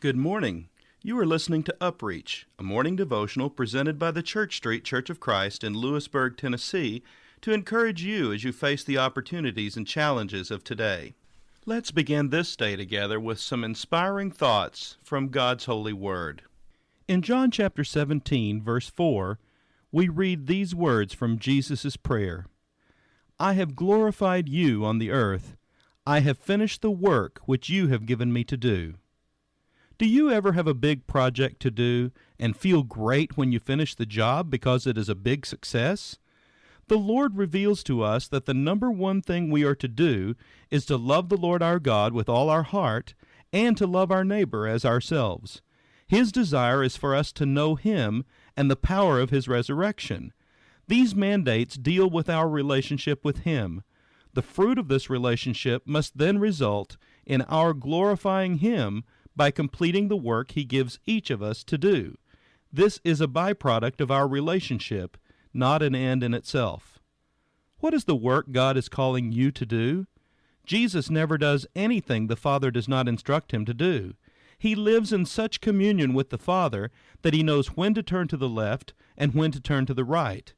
Good morning. You are listening to UpReach, a morning devotional presented by the Church Street Church of Christ in Lewisburg, Tennessee, to encourage you as you face the opportunities and challenges of today. Let's begin this day together with some inspiring thoughts from God's holy word. In John chapter 17, verse 4, we read these words from Jesus' prayer. I have glorified you on the earth. I have finished the work which you have given me to do. Do you ever have a big project to do and feel great when you finish the job because it is a big success? The Lord reveals to us that the number one thing we are to do is to love the Lord our God with all our heart and to love our neighbor as ourselves. His desire is for us to know Him and the power of His resurrection. These mandates deal with our relationship with Him. The fruit of this relationship must then result in our glorifying Him by completing the work He gives each of us to do. This is a byproduct of our relationship, not an end in itself. What is the work God is calling you to do? Jesus never does anything the Father does not instruct Him to do. He lives in such communion with the Father that He knows when to turn to the left and when to turn to the right.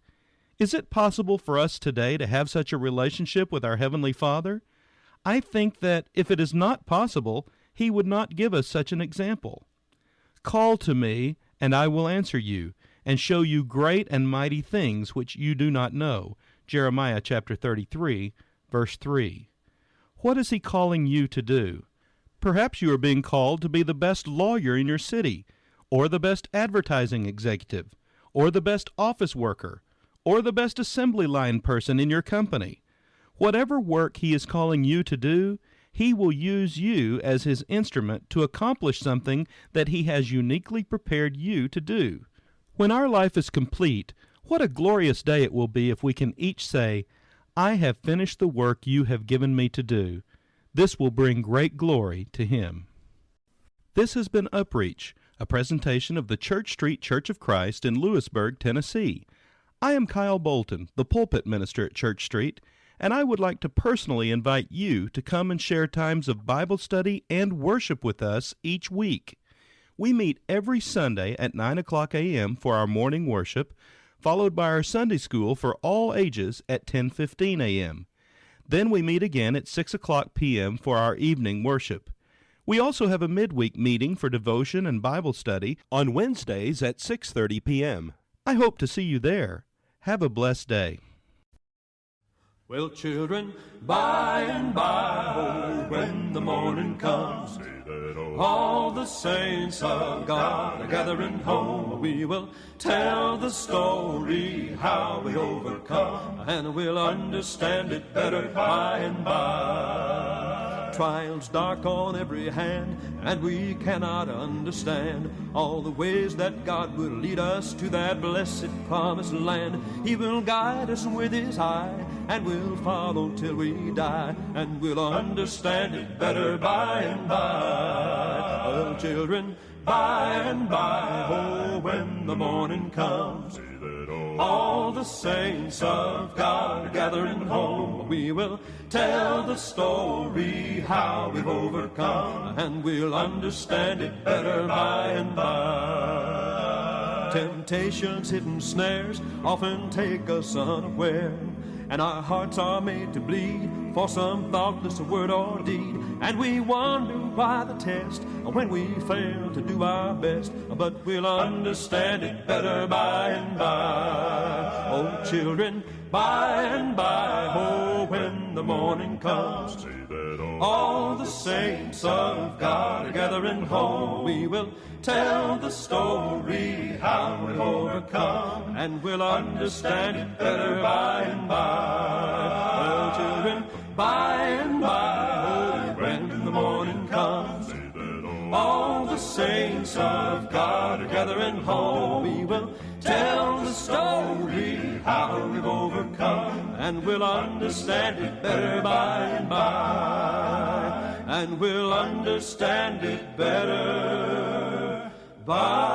Is it possible for us today to have such a relationship with our Heavenly Father? I think that if it is not possible, He would not give us such an example. Call to me, and I will answer you, and show you great and mighty things which you do not know. Jeremiah chapter 33, verse 3. What is He calling you to do? Perhaps you are being called to be the best lawyer in your city, or the best advertising executive, or the best office worker, or the best assembly line person in your company. Whatever work He is calling you to do, He will use you as His instrument to accomplish something that He has uniquely prepared you to do. When our life is complete, what a glorious day it will be if we can each say, I have finished the work you have given me to do. This will bring great glory to Him. This has been UpReach, a presentation of the Church Street Church of Christ in Lewisburg, Tennessee. I am Kyle Bolton, the pulpit minister at Church Street, and I would like to personally invite you to come and share times of Bible study and worship with us each week. We meet every Sunday at 9 o'clock a.m. for our morning worship, followed by our Sunday school for all ages at 10:15 a.m. Then we meet again at 6 o'clock p.m. for our evening worship. We also have a midweek meeting for devotion and Bible study on Wednesdays at 6:30 p.m. I hope to see you there. Have a blessed day. Well, children, by and by, oh, when the morning comes, all the saints of God are gathering home. We will tell the story how we overcome, and we'll understand it better by and by. Trials dark on every hand, and we cannot understand all the ways that God will lead us to that blessed promised land. He will guide us with His eye, and we'll follow till we die, and we'll understand it better by and by. Oh, children, by and by, oh, when the morning comes, all the saints of God are gathering home. We will tell the story how we've overcome, and we'll understand it better by and by. Temptations, hidden snares often take us unaware, and our hearts are made to bleed for some thoughtless word or deed, and we wonder why the test when we fail to do our best, but we'll understand it better by and by. Oh, children, by and by, oh, when the morning comes, all the saints of God are gathering home. We will tell the story how we overcome, and we'll understand it better by and by. Oh, children, by and by, oh, when the morning comes, all the saints of God are gathering home. We will tell the story how we've overcome, and we'll understand it better by and by. And we'll understand it better by